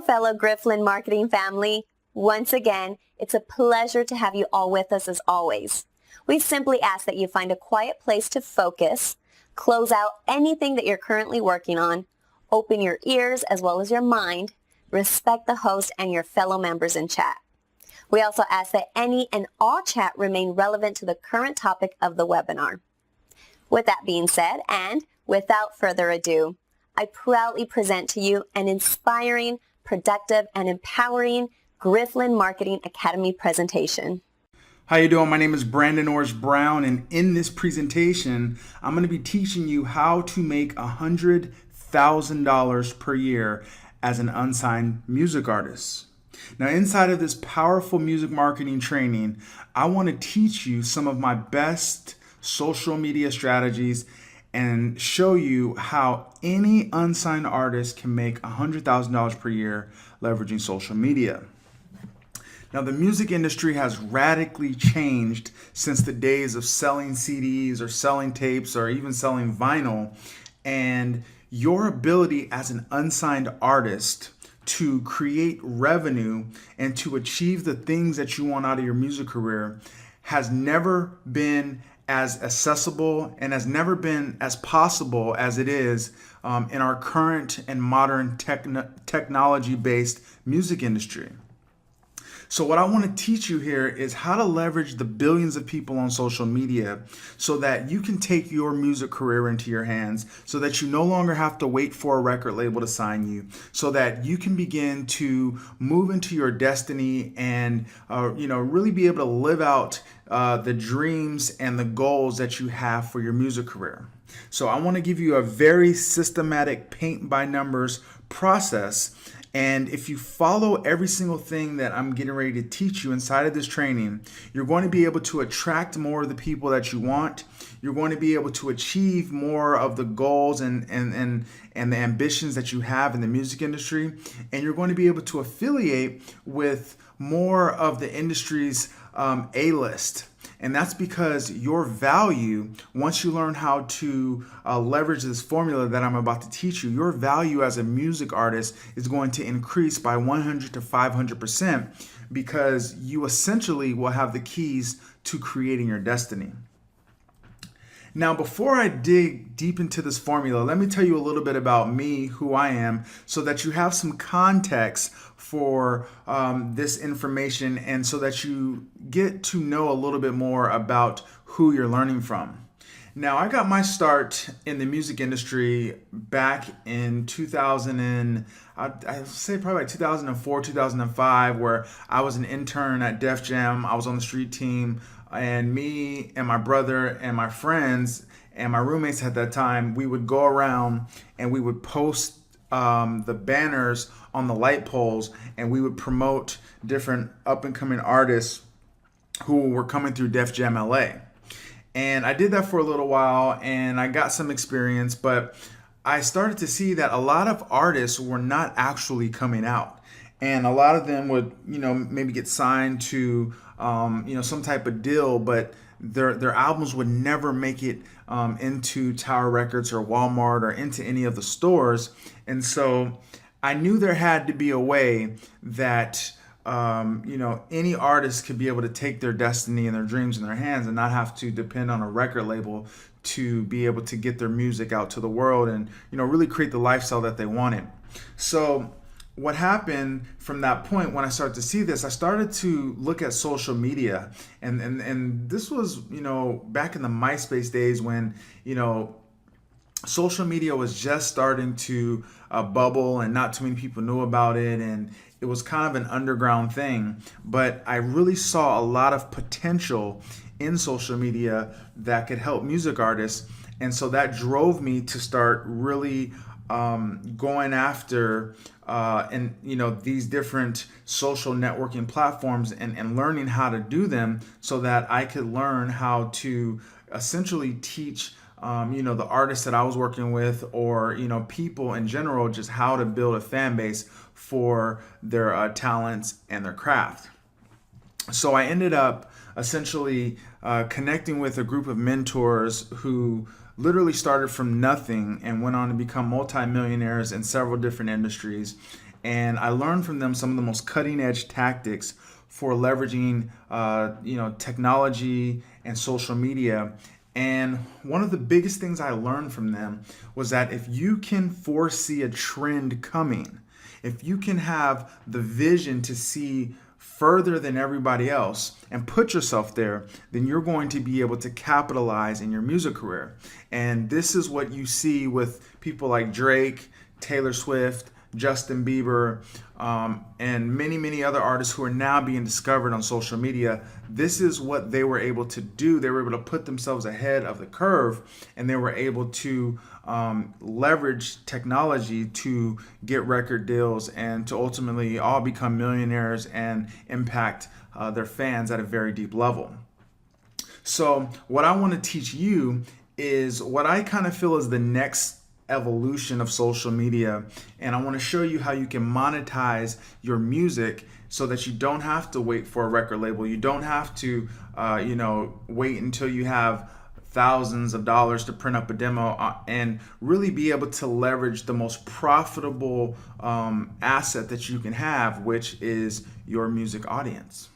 fellow Grifflin marketing family. Once again, it's a pleasure to have you all with us as always. We simply ask that you find a quiet place to focus, close out anything that you're currently working on, open your ears as well as your mind, respect the host and your fellow members in chat. We also ask that any and all chat remain relevant to the current topic of the webinar. With that being said, and without further ado, I proudly present to you an inspiring, productive, and empowering Grifflin Marketing Academy presentation. How you doing? My name is Brandon Orris Brown, and in this presentation, I'm going to be teaching you how to make $100,000 per year as an unsigned music artist. Now, inside of this powerful music marketing training, I want to teach you some of my best social media strategies and show you how any unsigned artist can make $100,000 per year leveraging social media. Now, the music industry has radically changed since the days of selling CDs or selling tapes or even selling vinyl. And your ability as an unsigned artist to create revenue and to achieve the things that you want out of your music career has never been as accessible and has never been as possible as it is in our current and modern technology-based music industry. So what I want to teach you here is how to leverage the billions of people on social media so that you can take your music career into your hands, so that you no longer have to wait for a record label to sign you, so that you can begin to move into your destiny and really be able to live out the dreams and the goals that you have for your music career. So I want to give you a very systematic paint by numbers process. And if you follow every single thing that I'm getting ready to teach you inside of this training, you're going to be able to attract more of the people that you want. You're going to be able to achieve more of the goals and the ambitions that you have in the music industry. And you're going to be able to affiliate with more of the industry's A-list. And that's because your value, once you learn how to leverage this formula that I'm about to teach you, your value as a music artist is going to increase by 100 to 500% because you essentially will have the keys to creating your destiny. Now, before I dig deep into this formula, let me tell you a little bit about me, who I am, so that you have some context for this information and so that you get to know a little bit more about who you're learning from. Now, I got my start in the music industry back in 2000 I'd say probably like 2004, 2005, where I was an intern at Def Jam. I was on the street team. And me and my brother and my friends and my roommates at that time, we would go around and we would post the banners on the light poles, and we would promote different up-and-coming artists who were coming through Def Jam LA. And I did that for a little while, and I got some experience, but I started to see that a lot of artists were not actually coming out. And a lot of them would, maybe get signed to, some type of deal, but their albums would never make it into Tower Records or Walmart or into any of the stores. And so I knew there had to be a way that, any artist could be able to take their destiny and their dreams in their hands and not have to depend on a record label to be able to get their music out to the world and, really create the lifestyle that they wanted. So what happened from that point when I started to see this, I started to look at social media, and this was, back in the MySpace days when, social media was just starting to bubble and not too many people knew about it, and it was kind of an underground thing. But I really saw a lot of potential in social media that could help music artists, and so that drove me to start really going after these different social networking platforms and learning how to do them so that I could learn how to essentially teach the artists that I was working with, or people in general, just how to build a fan base for their talents and their craft. So I ended up essentially connecting with a group of mentors who literally started from nothing and went on to become multimillionaires in several different industries. and I learned from them some of the most cutting edge tactics for leveraging technology and social media. And one of the biggest things I learned from them was that if you can foresee a trend coming, if you can have the vision to see further than everybody else and put yourself there, then you're going to be able to capitalize in your music career. And this is what you see with people like Drake, Taylor Swift, Justin Bieber, and many, many other artists who are now being discovered on social media. This is what they were able to do. They were able to put themselves ahead of the curve, and they were able to leverage technology to get record deals and to ultimately all become millionaires and impact their fans at a very deep level. So what I want to teach you is what I kind of feel is the next evolution of social media, and I want to show you how you can monetize your music so that you don't have to wait for a record label. You don't have to wait until you have thousands of dollars to print up a demo, and really be able to leverage the most profitable asset that you can have, which is your music audience.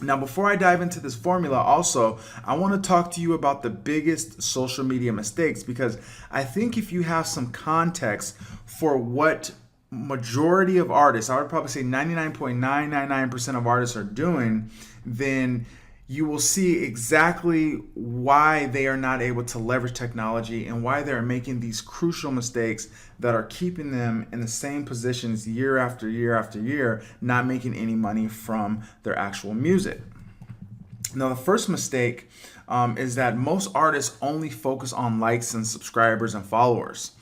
Now, before I dive into this formula, also, I want to talk to you about the biggest social media mistakes, because I think if you have some context for what majority of artists, I would probably say 99.999% of artists are doing, then you will see exactly why they are not able to leverage technology and why they're making these crucial mistakes that are keeping them in the same positions year after year after year, not making any money from their actual music. Now, the first mistake is that most artists only focus on likes and subscribers and followers.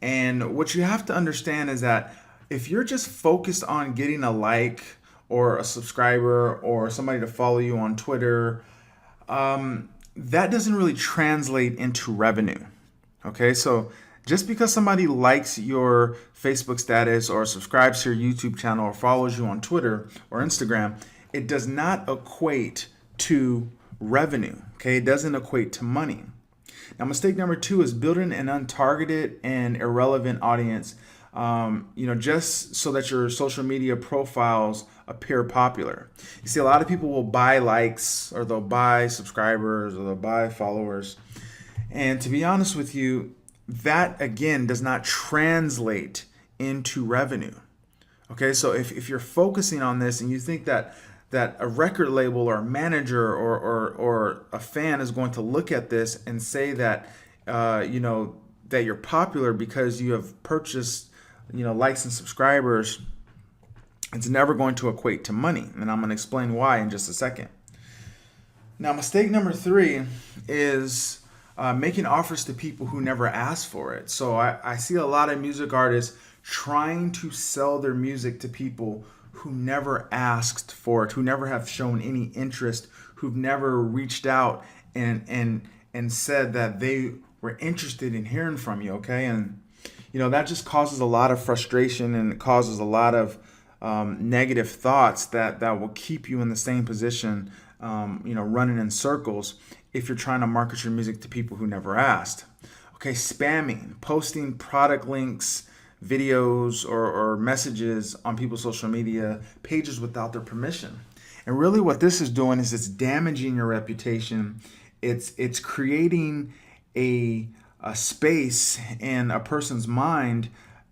And what you have to understand is that if you're just focused on getting a like or a subscriber or somebody to follow you on Twitter, that doesn't really translate into revenue. Okay, so just because somebody likes your Facebook status or subscribes to your YouTube channel or follows you on Twitter or Instagram, it does not equate to revenue. Okay, it doesn't equate to money. Now, mistake number 2 is building an untargeted and irrelevant audience, just so that your social media profiles appear popular. You see, a lot of people will buy likes, or they'll buy subscribers, or they'll buy followers. And to be honest with you, that again does not translate into revenue. Okay, so if you're focusing on this and you think that a record label or a manager or a fan is going to look at this and say that that you're popular because you have purchased likes and subscribers, it's never going to equate to money. And I'm going to explain why in just a second. Now, mistake number 3 is making offers to people who never asked for it. So I see a lot of music artists trying to sell their music to people who never asked for it, who never have shown any interest, who've never reached out and said that they were interested in hearing from you. Okay, and that just causes a lot of frustration, and it causes a lot of negative thoughts that will keep you in the same position, running in circles if you're trying to market your music to people who never asked. Okay, spamming, posting product links, videos, or messages on people's social media pages without their permission. And really what this is doing is it's damaging your reputation. It's creating a space in a person's mind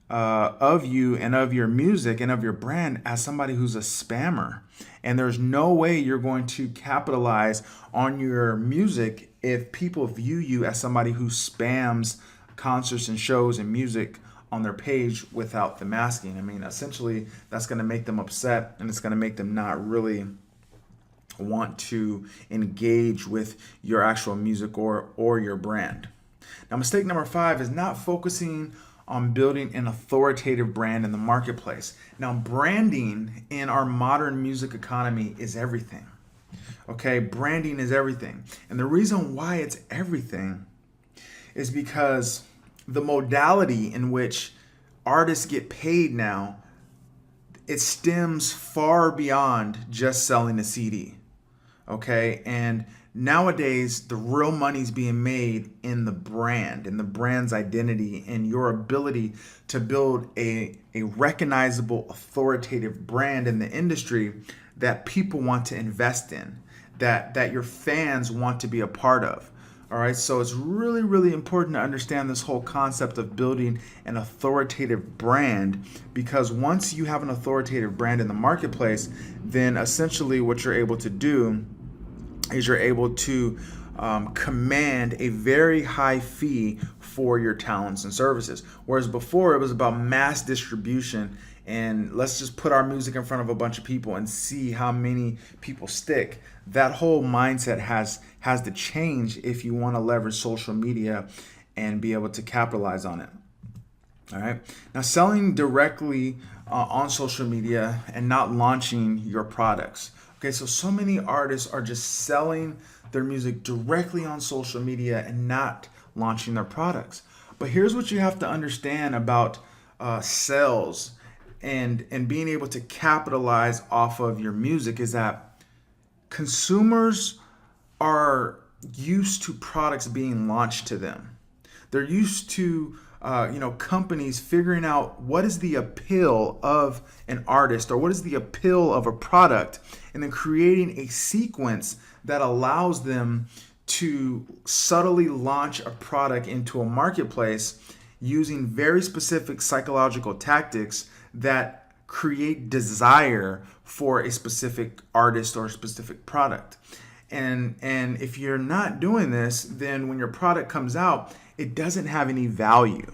of you and of your music and of your brand as somebody who's a spammer. And there's no way you're going to capitalize on your music if people view you as somebody who spams concerts and shows and music on their page without the masking. I mean, essentially, that's going to make them upset, and it's going to make them not really want to engage with your actual music or your brand. Now, mistake number 5 is not focusing on building an authoritative brand in the marketplace. Now, branding in our modern music economy is everything. Okay, branding is everything. And the reason why it's everything is because the modality in which artists get paid now, it stems far beyond just selling a CD. Okay, and Nowadays, the real money's being made in the brand, in the brand's identity, and your ability to build a recognizable, authoritative brand in the industry that people want to invest in, that your fans want to be a part of. All right, so it's really, really important to understand this whole concept of building an authoritative brand, because once you have an authoritative brand in the marketplace, then essentially what you're able to do is you're able to command a very high fee for your talents and services. Whereas before it was about mass distribution and let's just put our music in front of a bunch of people and see how many people stick. That whole mindset has to change if you want to leverage social media and be able to capitalize on it. All right. Now, selling directly on social media and not launching your products. Okay, so many artists are just selling their music directly on social media and not launching their products. But here's what you have to understand about sales and being able to capitalize off of your music is that consumers are used to products being launched to them. They're used to companies figuring out what is the appeal of an artist or what is the appeal of a product, and then creating a sequence that allows them to subtly launch a product into a marketplace using very specific psychological tactics that create desire for a specific artist or a specific product. And if you're not doing this, then when your product comes out, it doesn't have any value.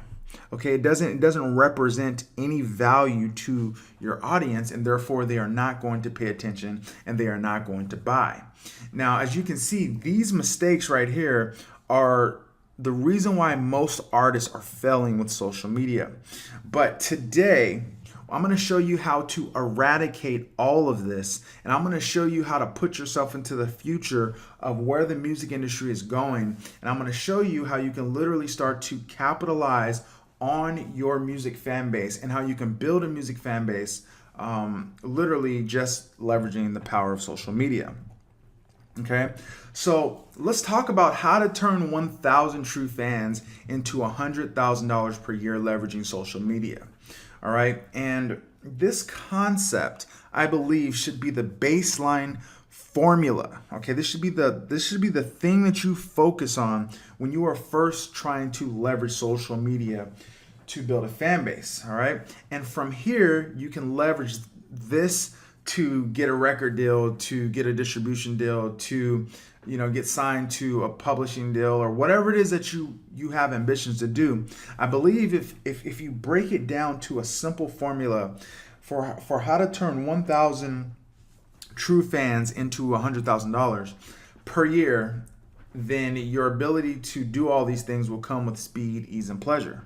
Okay, it doesn't represent any value to your audience, and therefore they are not going to pay attention and they are not going to buy. Now, as you can see, these mistakes right here are the reason why most artists are failing with social media. But today, I'm going to show you how to eradicate all of this, and I'm going to show you how to put yourself into the future of where the music industry is going, and I'm going to show you how you can literally start to capitalize on your music fan base and how you can build a music fan base literally just leveraging the power of social media. Okay, so let's talk about how to turn 1,000 true fans into $100,000 per year leveraging social media. All right, and this concept, I believe, should be the baseline formula. Okay, this should be the thing that you focus on when you are first trying to leverage social media to build a fan base. All right, and from here you can leverage this to get a record deal, to get a distribution deal, to get signed to a publishing deal, or whatever it is that you have ambitions to do. I believe if you break it down to a simple formula for how to turn 1,000 true fans into $100,000 per year, then your ability to do all these things will come with speed, ease, and pleasure.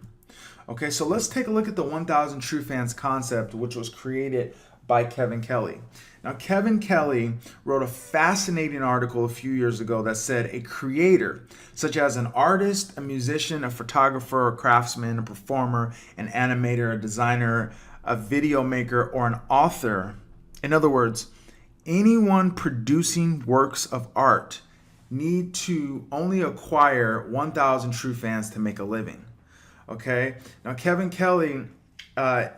Okay, so let's take a look at the 1,000 true fans concept, which was created by Kevin Kelly. Now, Kevin Kelly wrote a fascinating article a few years ago that said a creator, such as an artist, a musician, a photographer, a craftsman, a performer, an animator, a designer, a video maker, or an author, in other words, anyone producing works of art, need to only acquire 1,000 true fans to make a living. Okay? Now, Kevin Kelly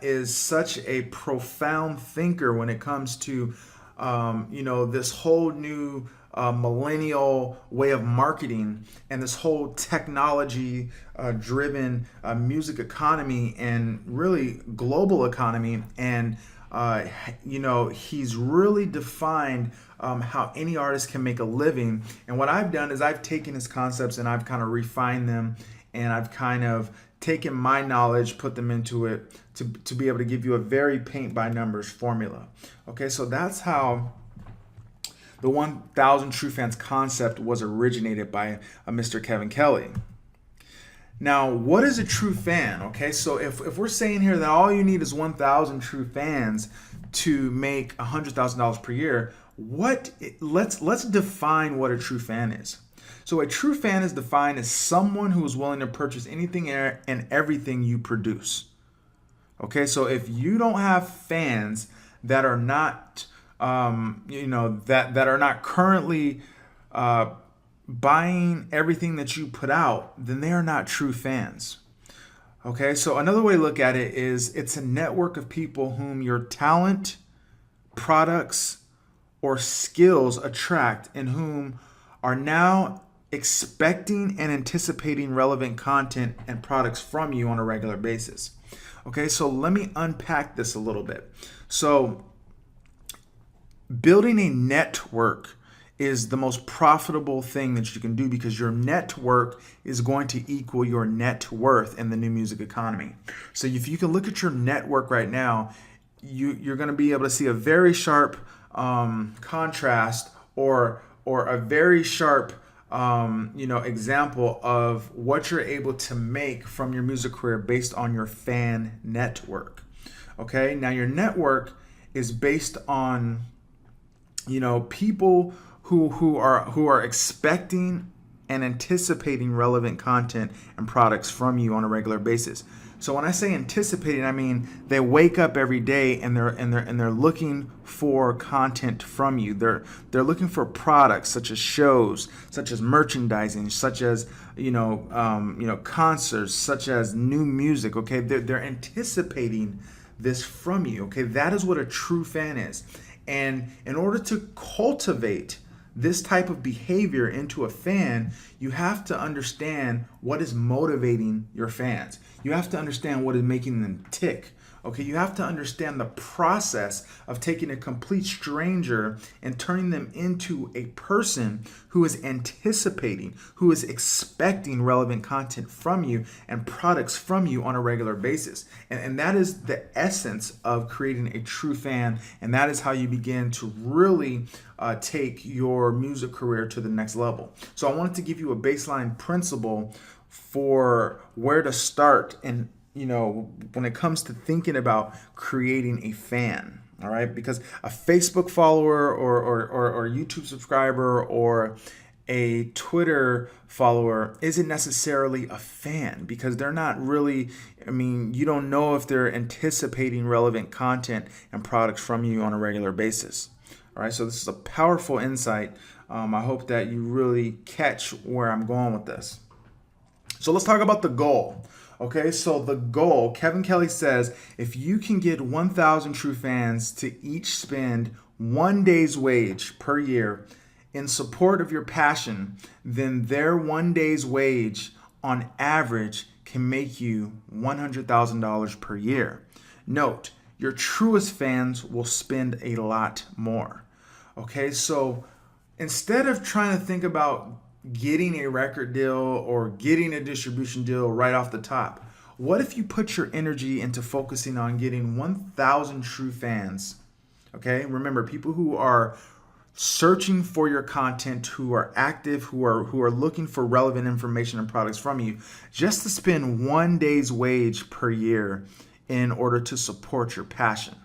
is such a profound thinker when it comes to this whole new millennial way of marketing and this whole technology driven music economy and really global economy. And he's really defined how any artist can make a living. And what I've done is I've taken his concepts and I've kind of refined them, and I've kind of taken my knowledge, put them into it to be able to give you a very paint by numbers formula. Okay, so that's how the 1,000 True Fans concept was originated by Mr. Kevin Kelly. Now, what is a true fan? Okay, so if we're saying here that all you need is 1,000 true fans to make $100,000 per year, let's define what a true fan is. So a true fan is defined as someone who is willing to purchase anything and everything you produce. Okay, so if you don't have fans that are not, that are not currently buying everything that you put out, then they are not true fans. Okay, so another way to look at it is it's a network of people whom your talent, products, or skills attract and whom are now expecting and anticipating relevant content and products from you on a regular basis. Okay, so let me unpack this a little bit. So, building a network is the most profitable thing that you can do because your network is going to equal your net worth in the new music economy. So if you can look at your network right now, you're going to be able to see a very sharp contrast or a very sharp example of what you're able to make from your music career based on your fan network. Okay, now your network is based on people who are expecting and anticipating relevant content and products from you on a regular basis. So when I say anticipating, I mean they wake up every day and they're looking for content from you. They're looking for products such as shows, such as merchandising, such as concerts, such as new music. Okay, they're anticipating this from you. Okay, that is what a true fan is. And in order to cultivate this type of behavior into a fan, you have to understand what is motivating your fans. You have to understand what is making them tick. Okay, you have to understand the process of taking a complete stranger and turning them into a person who is anticipating, who is expecting relevant content from you and products from you on a regular basis. And that is the essence of creating a true fan. And that is how you begin to really take your music career to the next level. So I wanted to give you a baseline principle for where to start and when it comes to thinking about creating a fan, all right? Because a Facebook follower or YouTube subscriber or a Twitter follower isn't necessarily a fan because they're not really, you don't know if they're anticipating relevant content and products from you on a regular basis. All right, so this is a powerful insight. I hope that you really catch where I'm going with this. So let's talk about the goal. Okay, so the goal, Kevin Kelly says, if you can get 1,000 true fans to each spend 1 day's wage per year in support of your passion, then their 1 day's wage on average can make you $100,000 per year. Note, your truest fans will spend a lot more. Okay, so instead of trying to think about getting a record deal or getting a distribution deal right off the top, what if you put your energy into focusing on getting 1,000 true fans? Okay, remember, people who are searching for your content, who are active, who are looking for relevant information and products from you, just to spend 1 day's wage per year in order to support your passion.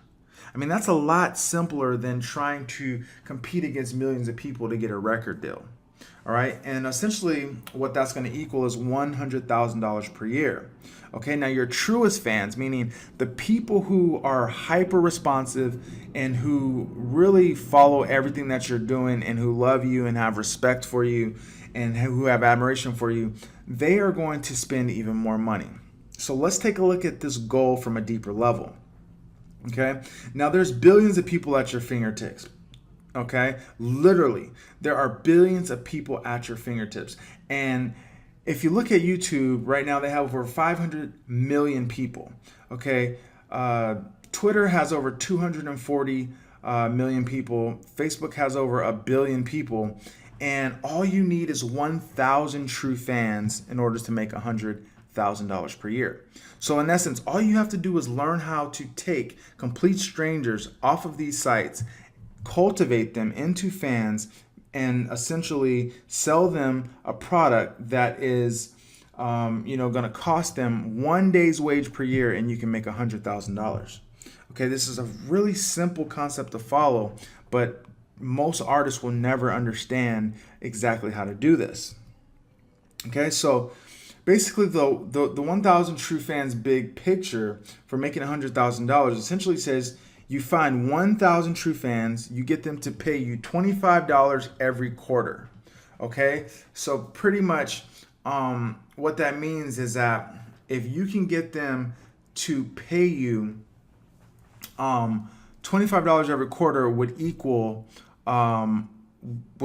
That's a lot simpler than trying to compete against millions of people to get a record deal. All right, and essentially what that's going to equal is $100,000 per year. Okay, now your truest fans, meaning the people who are hyper responsive and who really follow everything that you're doing and who love you and have respect for you and who have admiration for you, they are going to spend even more money. So let's take a look at this goal from a deeper level. Okay, now there's billions of people at your fingertips. Okay, literally, there are billions of people at your fingertips. And if you look at YouTube right now, they have over 500 million people. Okay, Twitter has over 240 million people. Facebook has over 1 billion people. And all you need is 1,000 true fans in order to make $100,000 per year. So in essence, all you have to do is learn how to take complete strangers off of these sites, cultivate them into fans, and essentially sell them a product that is going to cost them 1 day's wage per year, and you can make $100,000. Okay, this is a really simple concept to follow, but most artists will never understand exactly how to do this. Okay, so basically the 1,000 true fans big picture for making $100,000 essentially says you find 1,000 true fans, you get them to pay you $25 every quarter. Okay, so pretty much what that means is that if you can get them to pay you $25 every quarter would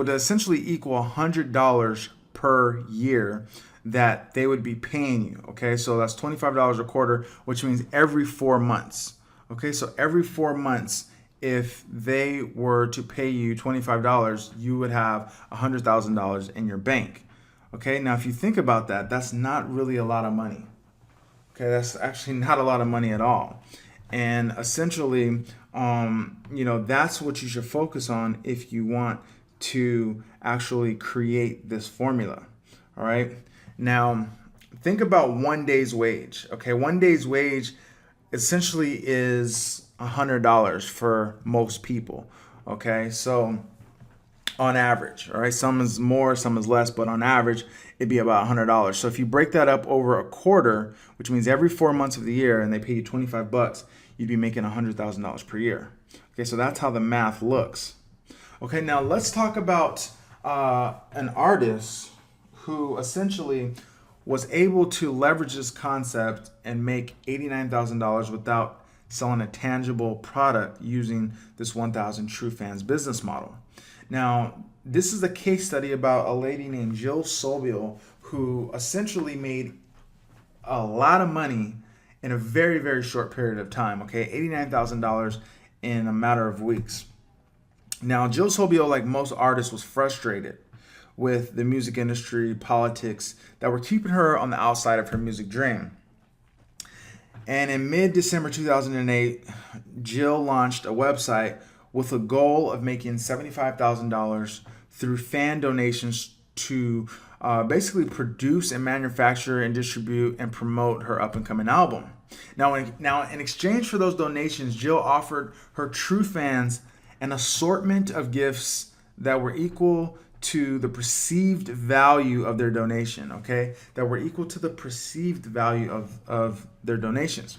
essentially equal $100 per year that they would be paying you. Okay, so that's $25 a quarter, which means every 4 months. Okay, so every 4 months, if they were to pay you $25, you would have $100,000 in your bank. Okay, now if you think about that, that's not really a lot of money. Okay, that's actually not a lot of money at all. And essentially, that's what you should focus on if you want to actually create this formula. All right. Now, think about 1 day's wage. Okay, 1 day's wage essentially is $100 for most people. Okay, so on average, all right, some is more, some is less, but on average, it'd be about $100. So if you break that up over a quarter, which means every 4 months of the year, and they pay you $25, you'd be making $100,000 per year. Okay, so that's how the math looks. Okay, now let's talk about an artist who essentially was able to leverage this concept and make $89,000 without selling a tangible product using this 1,000 True Fans business model. Now, this is a case study about a lady named Jill Sobel who essentially made a lot of money in a very, very short period of time. Okay, $89,000 in a matter of weeks. Now, Jill Sobel, like most artists, was frustrated with the music industry, politics that were keeping her on the outside of her music dream. And in mid-December 2008, Jill launched a website with a goal of making $75,000 through fan donations to basically produce and manufacture and distribute and promote her up-and-coming album. Now, in exchange for those donations, Jill offered her true fans an assortment of gifts that were equal to the perceived value of their donation, okay? That were equal to the perceived value of their donations.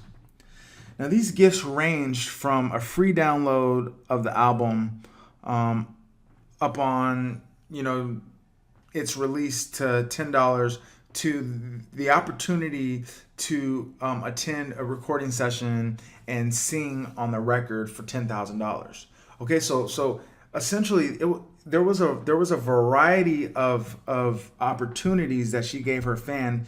Now, these gifts ranged from a free download of the album upon, its release to $10 to the opportunity to attend a recording session and sing on the record for $10,000. Okay, so essentially there was a variety of opportunities that she gave her fans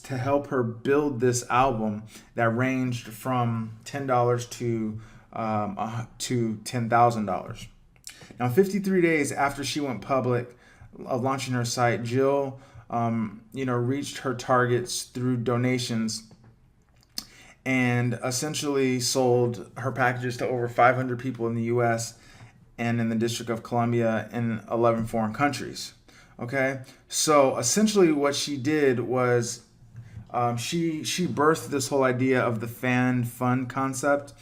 to help her build this album that ranged from $10 to $10,000. Now, 53 days after she went public of launching her site, Jill reached her targets through donations and essentially sold her packages to over 500 people in the U.S. and in the District of Columbia in 11 foreign countries. Okay, so essentially what she did was she birthed this whole idea of the fan fund concept,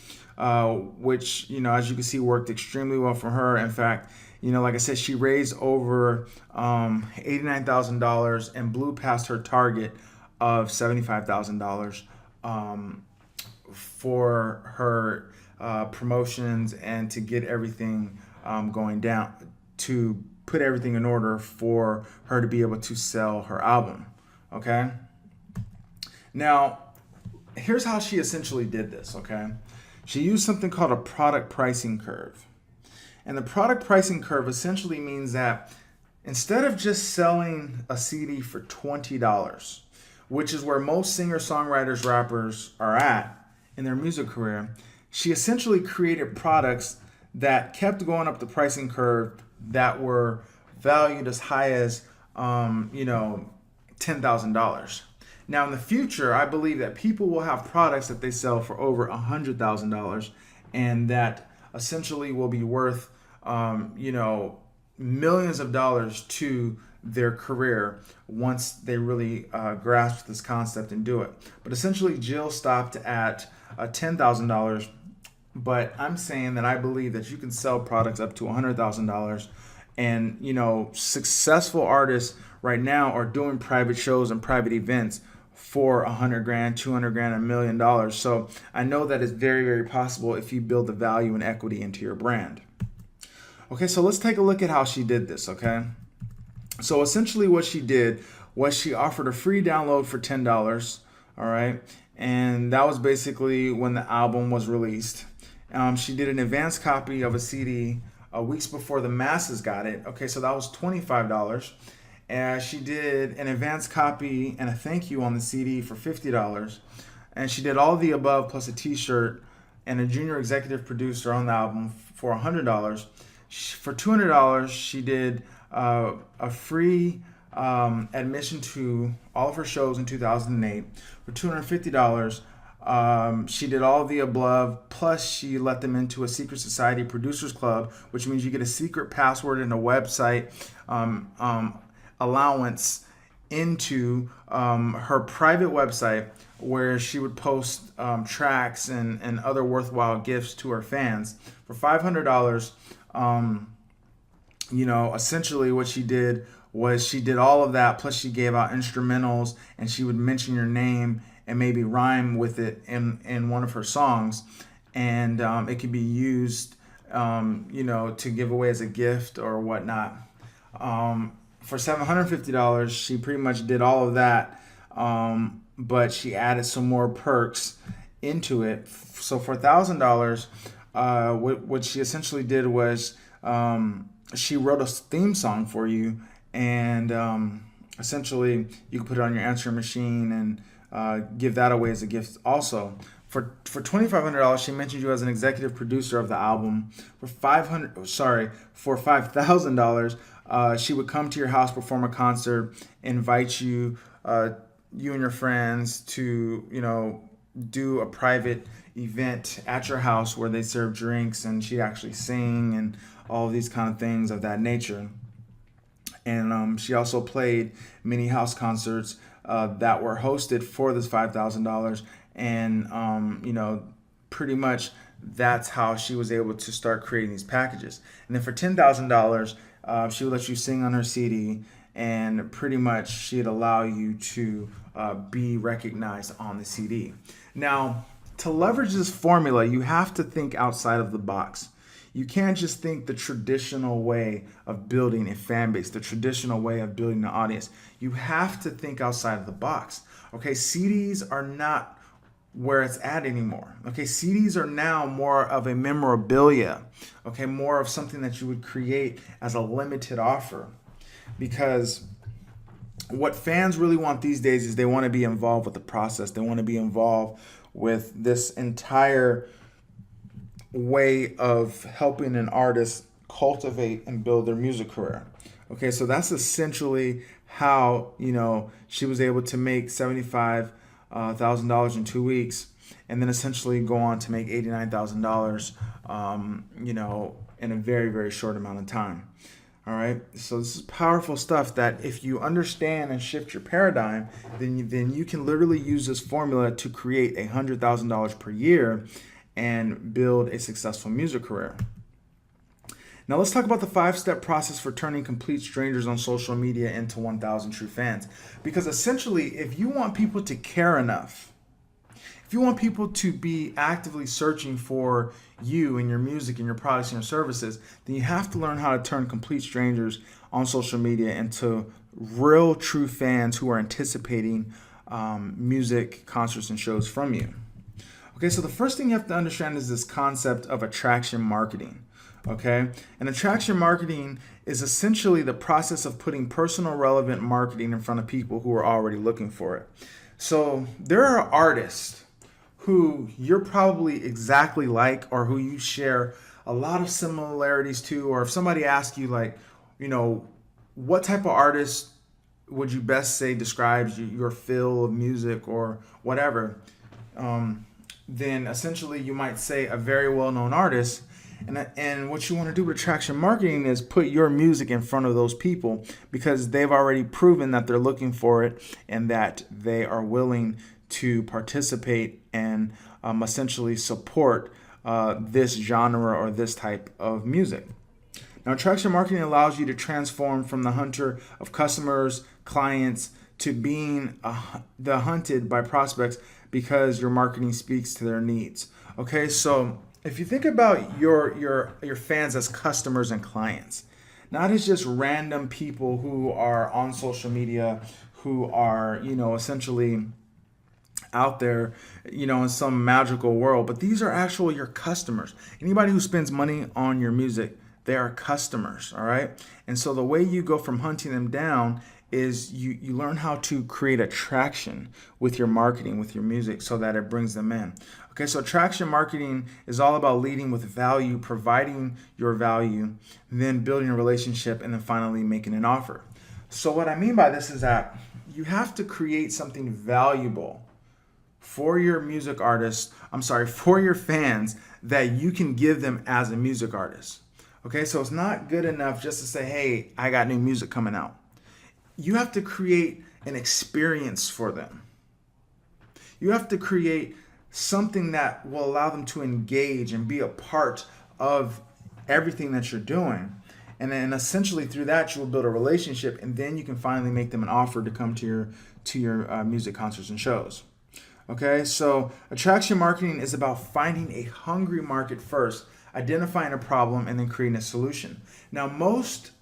which, as you can see, worked extremely well for her. In fact, like I said, she raised over $89,000 and blew past her target of $75,000 for her promotions and to get everything going down, to put everything in order for her to be able to sell her album. Okay. Now, here's how she essentially did this. Okay. She used something called a product pricing curve. And the product pricing curve essentially means that instead of just selling a CD for $20, which is where most singer-songwriters, rappers are at in their music career, she essentially created products that kept going up the pricing curve that were valued as high as, $10,000. Now, in the future, I believe that people will have products that they sell for over $100,000 and that essentially will be worth, millions of dollars to their career once they really grasp this concept and do it. But essentially, Jill stopped at $10,000. But I'm saying that I believe that you can sell products up to $100,000. And, successful artists right now are doing private shows and private events for $100,000, $200,000, $1 million. So I know that it's very, very possible if you build the value and equity into your brand. Okay, so let's take a look at how she did this, okay? So essentially what she did was she offered a free download for $10, all right? And that was basically when the album was released. She did an advanced copy of a CD weeks before the masses got it. Okay, so that was $25. And she did an advanced copy and a thank you on the CD for $50. And she did all the above plus a t-shirt and a junior executive producer on the album for $100. For $200, she did a free admission to all of her shows in 2008. For $250, she did all of the above, plus she let them into a secret society producers club, which means you get a secret password and a website allowance into her private website, where she would post tracks and other worthwhile gifts to her fans. For $500, essentially what she did was she did all of that, plus she gave out instrumentals, and she would mention your name and maybe rhyme with it in one of her songs. And it could be used, to give away as a gift or whatnot. For $750, she pretty much did all of that, but she added some more perks into it. So for $1,000, what she essentially did was she wrote a theme song for you, and essentially you could put it on your answering machine and give that away as a gift also. For $2,500, she mentioned you as an executive producer of the album. For $5,000, she would come to your house, perform a concert, invite you, you and your friends to, do a private event at your house where they serve drinks, and she'd actually sing and all of these kind of things of that nature. And she also played mini house concerts that were hosted for this $5,000. And, pretty much that's how she was able to start creating these packages. And then for $10,000, she would let you sing on her CD, and pretty much she'd allow you to be recognized on the CD. Now, to leverage this formula, you have to think outside of the box. You can't just think the traditional way of building a fan base, the traditional way of building an audience. You have to think outside of the box. Okay, CDs are not where it's at anymore. Okay, CDs are now more of a memorabilia. Okay, more of something that you would create as a limited offer. Because what fans really want these days is they want to be involved with the process. They want to be involved with this entire way of helping an artist cultivate and build their music career. Okay, so that's essentially how, she was able to make $75,000 in 2 weeks, and then essentially go on to make $89,000, in a very, very short amount of time. All right, so this is powerful stuff that if you understand and shift your paradigm, then you can literally use this formula to create $100,000 per year and build a successful music career. Now let's talk about the 5-step process for turning complete strangers on social media into 1,000 true fans. Because essentially, if you want people to care enough, if you want people to be actively searching for you and your music and your products and your services, then you have to learn how to turn complete strangers on social media into real true fans who are anticipating music, concerts, and shows from you. Okay, so the first thing you have to understand is this concept of attraction marketing. Okay, and attraction marketing is essentially the process of putting personal relevant marketing in front of people who are already looking for it. So there are artists who you're probably exactly like, or who you share a lot of similarities to, or if somebody asks you what type of artist would you best say describes your feel of music or whatever, then essentially you might say a very well-known artist. And what you want to do with attraction marketing is put your music in front of those people, because they've already proven that they're looking for it and that they are willing to participate and essentially support this genre or this type of music. Now, attraction marketing allows you to transform from the hunter of customers, clients, to being the hunted by prospects, because your marketing speaks to their needs. Okay, so if you think about your fans as customers and clients, not as just random people who are on social media, who are, essentially out there, in some magical world, but these are actual your customers. Anybody who spends money on your music, they are customers, all right? And so the way you go from hunting them down is you learn how to create attraction with your marketing, with your music, so that it brings them in. Okay, so attraction marketing is all about leading with value, providing your value, then building a relationship, and then finally making an offer. So what I mean by this is that you have to create something valuable for your music artists, for your fans, that you can give them as a music artist. Okay, so it's not good enough just to say, hey, I got new music coming out. You have to create an experience for them. You have to create something that will allow them to engage and be a part of everything that you're doing. And then essentially through that, you will build a relationship, and then you can finally make them an offer to come to your music concerts and shows. Okay, so attraction marketing is about finding a hungry market first, identifying a problem, and then creating a solution. Now, most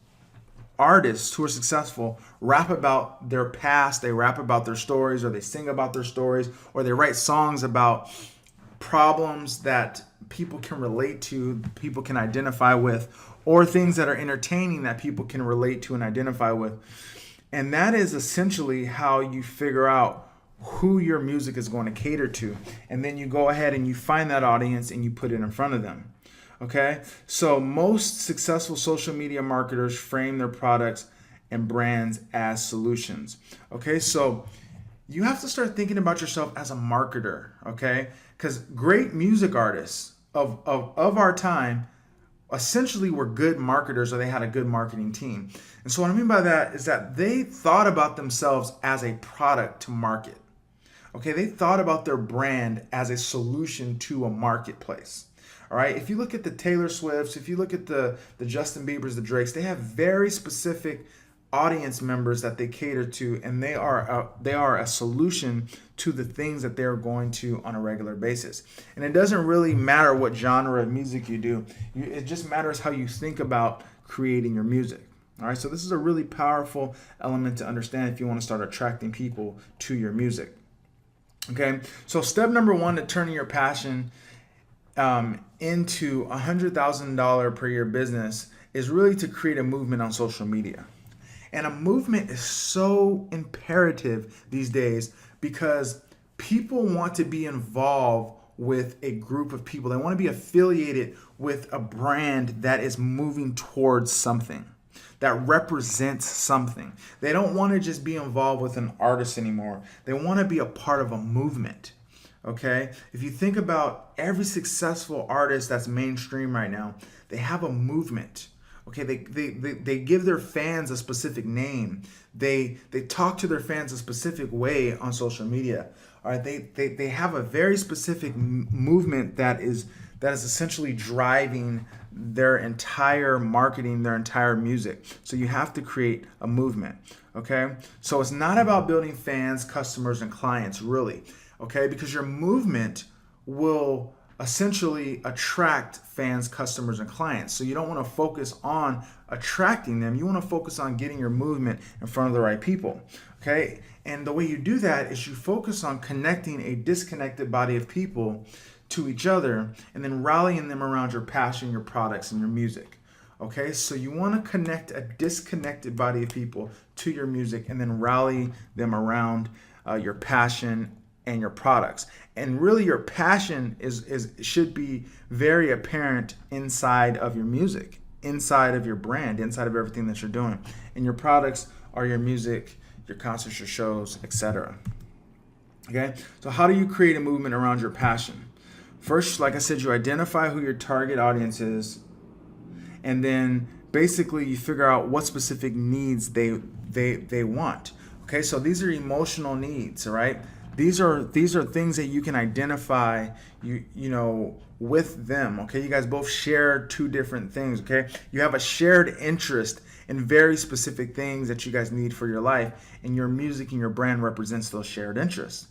artists who are successful rap about their past, they rap about their stories, or they sing about their stories, or they write songs about problems that people can relate to, people can identify with, or things that are entertaining that people can relate to and identify with. And that is essentially how you figure out who your music is going to cater to. And then you go ahead and you find that audience and you put it in front of them. Okay, so most successful social media marketers frame their products and brands as solutions. Okay, so you have to start thinking about yourself as a marketer, okay? Because great music artists of our time essentially were good marketers, or they had a good marketing team. And so what I mean by that is that they thought about themselves as a product to market. Okay, they thought about their brand as a solution to a marketplace. All right, if you look at the Taylor Swifts, if you look at the Justin Biebers, the Drakes, they have very specific audience members that they cater to, and they are a solution to the things that they're going to on a regular basis. And it doesn't really matter what genre of music you do. It just matters how you think about creating your music. All right, so this is a really powerful element to understand if you want to start attracting people to your music. Okay, so step number one to turning your passion into $100,000 per year business is really to create a movement on social media. And a movement is so imperative these days because people want to be involved with a group of people. They want to be affiliated with a brand that is moving towards something, that represents something. They don't want to just be involved with an artist anymore. They want to be a part of a movement. Okay, if you think about every successful artist that's mainstream right now, they have a movement. Okay, they give their fans a specific name. They talk to their fans a specific way on social media. All right, they have a very specific movement that is essentially driving their entire marketing, their entire music. So you have to create a movement. Okay, so it's not about building fans, customers, and clients really. Okay, because your movement will essentially attract fans, customers, and clients. So you don't want to focus on attracting them. You want to focus on getting your movement in front of the right people. Okay, and the way you do that is you focus on connecting a disconnected body of people to each other and then rallying them around your passion, your products, and your music. Okay, so you want to connect a disconnected body of people to your music and then rally them around your passion and your products. And really your passion should be very apparent inside of your music, inside of your brand, inside of everything that you're doing. And your products are your music, your concerts, your shows, etc. Okay, so how do you create a movement around your passion? First, like I said, you identify who your target audience is, and then basically you figure out what specific needs they want. Okay, so these are emotional needs, all right? These are things that you can identify, you know, with them. Okay, you guys both share two different things. Okay, you have a shared interest in very specific things that you guys need for your life, and your music and your brand represents those shared interests.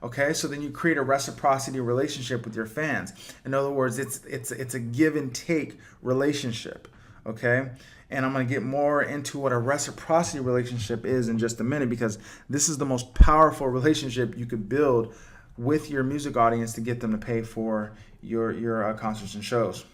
Okay, so then you create a reciprocity relationship with your fans. In other words, it's a give and take relationship. okay? And I'm going to get more into what a reciprocity relationship is in just a minute, because this is the most powerful relationship you could build with your music audience to get them to pay for your concerts and shows.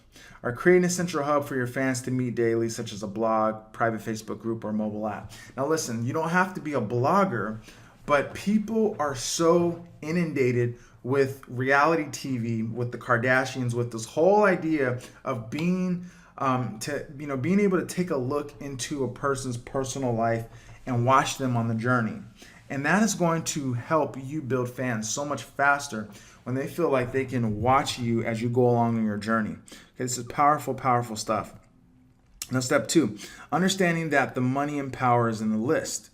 Or creating a central hub for your fans to meet daily, such as a blog, private Facebook group, or mobile app. Now listen, you don't have to be a blogger, but people are so inundated with reality TV, with the Kardashians, with this whole idea of being able to take a look into a person's personal life and watch them on the journey. And that is going to help you build fans so much faster when they feel like they can watch you as you go along in your journey. Okay, this is powerful, powerful stuff. Now, step 2, understanding that the money and power is in the list.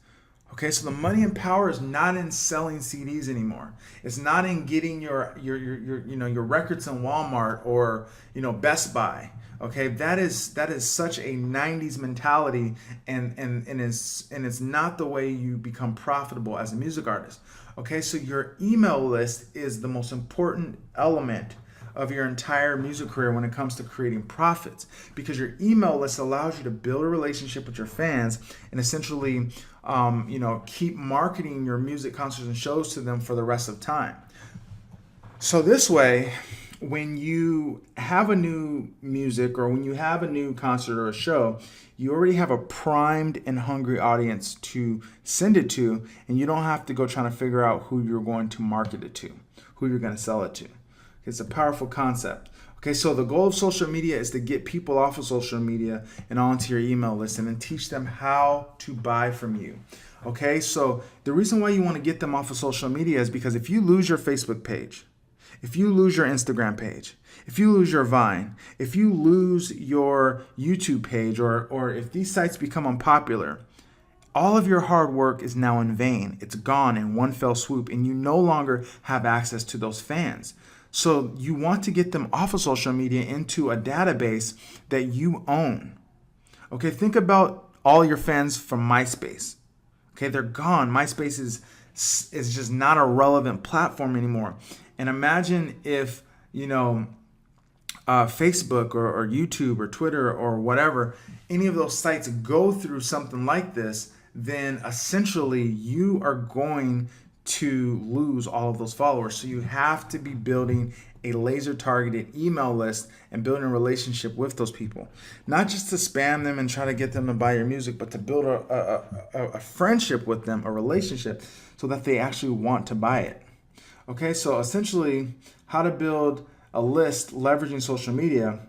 Okay, so the money and power is not in selling CDs anymore. It's not in getting your records in Walmart or Best Buy. Okay, that is such a 90s mentality, and it's not the way you become profitable as a music artist. Okay, so your email list is the most important element of your entire music career when it comes to creating profits, because your email list allows you to build a relationship with your fans and essentially keep marketing your music, concerts, and shows to them for the rest of time. So this way, when you have a new music or when you have a new concert or a show, you already have a primed and hungry audience to send it to, and you don't have to go trying to figure out who you're going to market it to, who you're going to sell it to. It's a powerful concept. Okay, so the goal of social media is to get people off of social media and onto your email list and then teach them how to buy from you. Okay, so the reason why you want to get them off of social media is because if you lose your Facebook page, if you lose your Instagram page, if you lose your Vine, if you lose your YouTube page, or if these sites become unpopular, all of your hard work is now in vain. It's gone in one fell swoop, and you no longer have access to those fans. So you want to get them off of social media into a database that you own. Okay, think about all your fans from MySpace. Okay, they're gone. MySpace is just not a relevant platform anymore. And imagine if, Facebook or YouTube or Twitter or whatever, any of those sites go through something like this, then essentially you are going to lose all of those followers. So you have to be building a laser targeted email list and building a relationship with those people, not just to spam them and try to get them to buy your music, but to build a friendship with them, a relationship, so that they actually want to buy it. Okay, so essentially how to build a list leveraging social media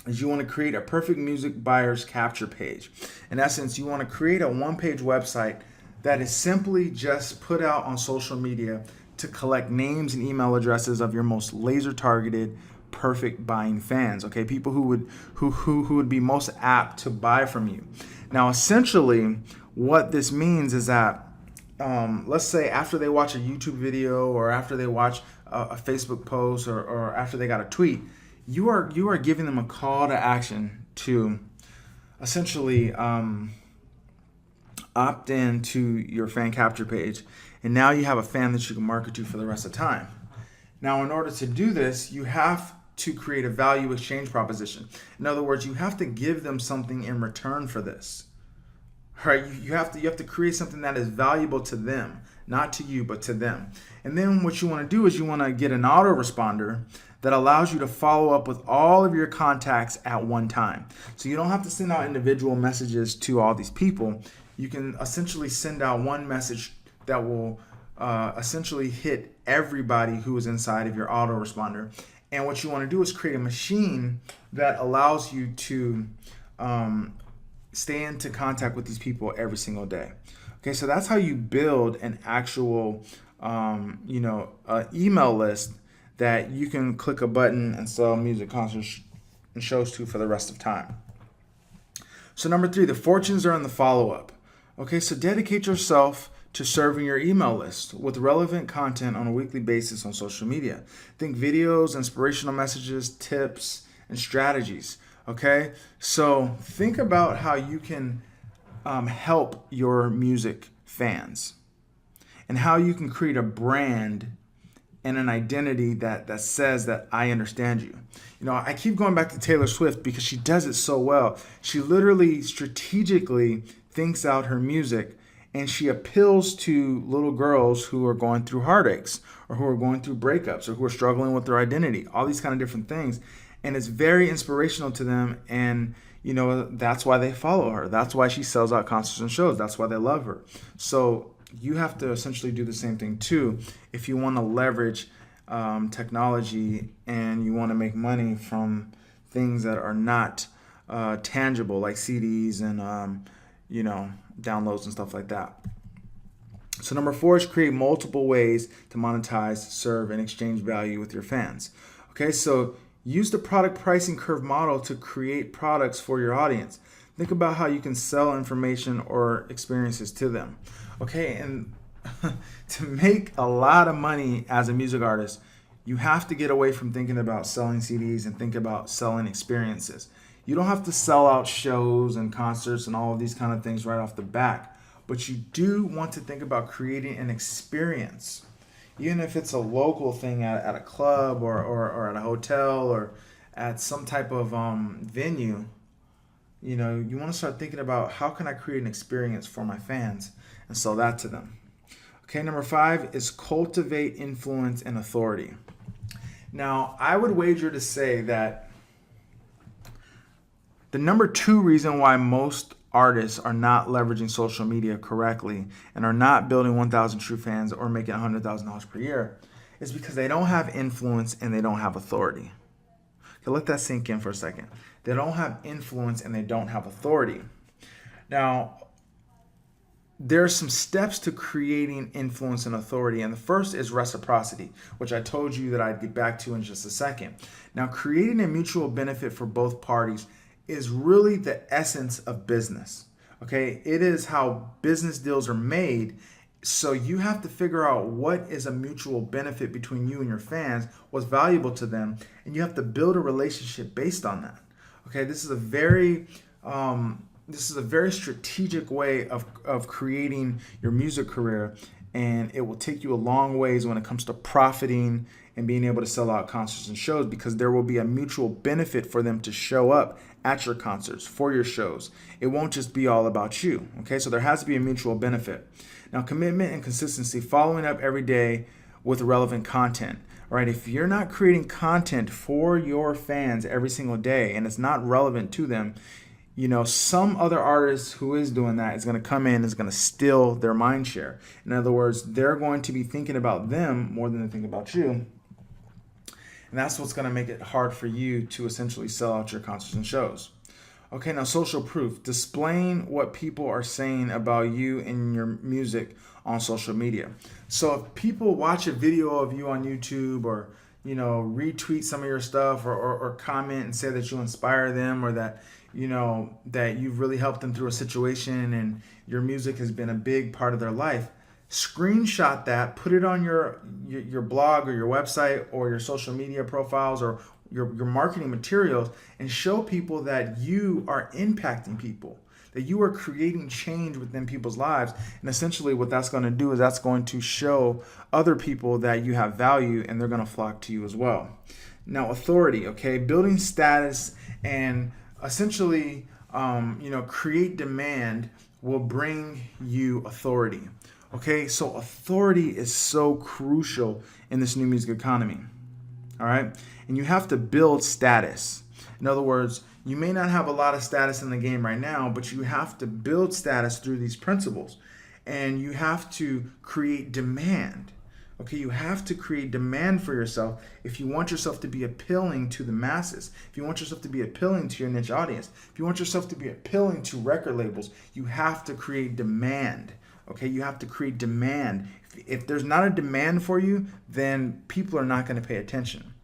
is you want to create a perfect music buyer's capture page. In essence, you want to create a one-page website that is simply just put out on social media to collect names and email addresses of your most laser targeted perfect buying fans, okay? People who would be most apt to buy from you. Now, essentially what this means is that let's say after they watch a YouTube video or after they watch a Facebook post or after they got a tweet, you are giving them a call to action to essentially opt in to your fan capture page, and now you have a fan that you can market to for the rest of the time. Now, in order to do this, you have to create a value exchange proposition. In other words, you have to give them something in return for this. Right? You have to create something that is valuable to them, not to you, but to them. And then what you want to do is you want to get an autoresponder that allows you to follow up with all of your contacts at one time. So you don't have to send out individual messages to all these people. You can essentially send out one message that will essentially hit everybody who is inside of your autoresponder. And what you want to do is create a machine that allows you to stay into contact with these people every single day. Okay, so that's how you build an actual, email list that you can click a button and sell music, concerts, and shows to for the rest of time. So number 3, the fortunes are in the follow-up. Okay, so dedicate yourself to serving your email list with relevant content on a weekly basis on social media. Think videos, inspirational messages, tips, and strategies. Okay, so think about how you can help your music fans and how you can create a brand and an identity that says that I understand you. You know, I keep going back to Taylor Swift because she does it so well. She literally strategically thinks out her music, and she appeals to little girls who are going through heartaches or who are going through breakups or who are struggling with their identity, all these kind of different things. And it's very inspirational to them. And, you know, that's why they follow her. That's why she sells out concerts and shows. That's why they love her. So you have to essentially do the same thing too if you want to leverage technology and you want to make money from things that are not tangible, like CDs and downloads and stuff like that. So number 4 is create multiple ways to monetize, serve, and exchange value with your fans. Okay, so use the product pricing curve model to create products for your audience. Think about how you can sell information or experiences to them. Okay, and to make a lot of money as a music artist, you have to get away from thinking about selling CDs and think about selling experiences. You don't have to sell out shows and concerts and all of these kind of things right off the bat, but you do want to think about creating an experience. Even if it's a local thing at a club or at a hotel or at some type of venue, you know, you want to start thinking about how can I create an experience for my fans and sell that to them. Okay, number 5 is cultivate influence and authority. Now, I would wager to say that the number 2 reason why most artists are not leveraging social media correctly and are not building 1,000 true fans or making $100,000 per year is because they don't have influence and they don't have authority. Okay, let that sink in for a second. They don't have influence and they don't have authority. Now, there are some steps to creating influence and authority, and the first is reciprocity, which I told you that I'd get back to in just a second. Now, creating a mutual benefit for both parties is really the essence of business. Okay, it is how business deals are made. So you have to figure out what is a mutual benefit between you and your fans, what's valuable to them, and you have to build a relationship based on that. Okay, this is a very strategic way of creating your music career, and it will take you a long ways when it comes to profiting and being able to sell out concerts and shows, because there will be a mutual benefit for them to show up at your concerts, for your shows. It won't just be all about you. Okay, so there has to be a mutual benefit. Now, commitment and consistency, following up every day with relevant content. All right, if you're not creating content for your fans every single day and it's not relevant to them, you know, some other artist who is doing that is going to come in and is going to steal their mind share. In other words, they're going to be thinking about them more than they think about you. And that's what's going to make it hard for you to essentially sell out your concerts and shows. Okay, now social proof. Displaying what people are saying about you and your music on social media. So if people watch a video of you on YouTube or, you know, retweet some of your stuff or comment and say that you inspire them or that, you know, that you've really helped them through a situation and your music has been a big part of their life, screenshot that, put it on your blog or your website or your social media profiles or your marketing materials, and show people that you are impacting people, that you are creating change within people's lives. And essentially what that's going to do is that's going to show other people that you have value and they're going to flock to you as well. Now, authority, okay, building status and essentially, create demand will bring you authority. Okay, so authority is so crucial in this new music economy. All right, and you have to build status. In other words, you may not have a lot of status in the game right now, but you have to build status through these principles, and you have to create demand. Okay, you have to create demand for yourself if you want yourself to be appealing to the masses, if you want yourself to be appealing to your niche audience, if you want yourself to be appealing to record labels, you have to create demand. Okay, you have to create demand. If there's not a demand for you, then people are not going to pay attention.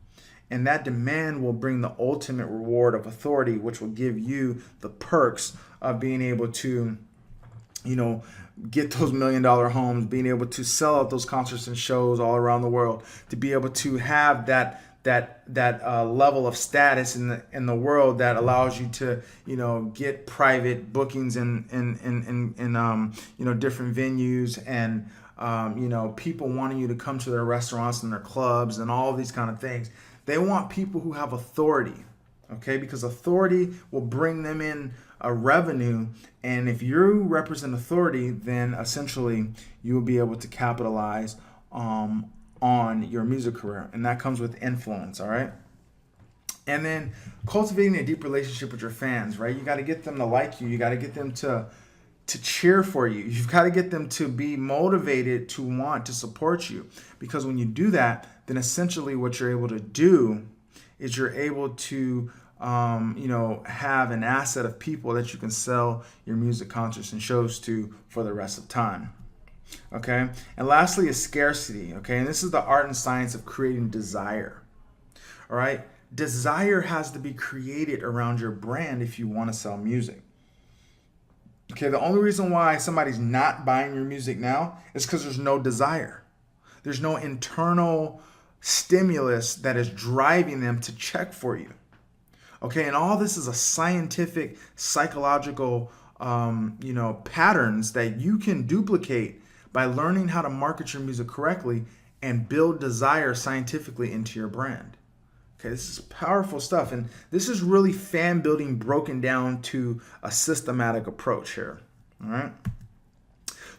And that demand will bring the ultimate reward of authority, which will give you the perks of being able to, get those $1 million homes, being able to sell out those concerts and shows all around the world, to be able to have that level of status in the world that allows you to get private bookings in different venues, and people wanting you to come to their restaurants and their clubs and all of these kind of things. They want people who have authority, okay? Because authority will bring them in a revenue, and if you represent authority, then essentially you will be able to capitalize on your music career, and that comes with influence, all right? And then cultivating a deep relationship with your fans, right? You got to get them to like you. You got to get them to cheer for you. You've got to get them to be motivated to want to support you, because when you do that, then essentially what you're able to do is you're able to have an asset of people that you can sell your music concerts and shows to for the rest of time. Okay, and lastly is scarcity. Okay, and this is the art and science of creating desire. All right, desire has to be created around your brand if you want to sell music. Okay, the only reason why somebody's not buying your music now is because there's no desire. There's no internal stimulus that is driving them to check for you. Okay, and all this is a scientific, psychological, patterns that you can duplicate by learning how to market your music correctly and build desire scientifically into your brand. Okay, this is powerful stuff, and this is really fan building broken down to a systematic approach here. All right.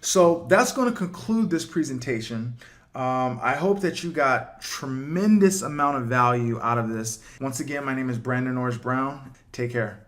So that's going to conclude this presentation. I hope that you got tremendous amount of value out of this. Once again, my name is Brandon Norris Brown. Take care.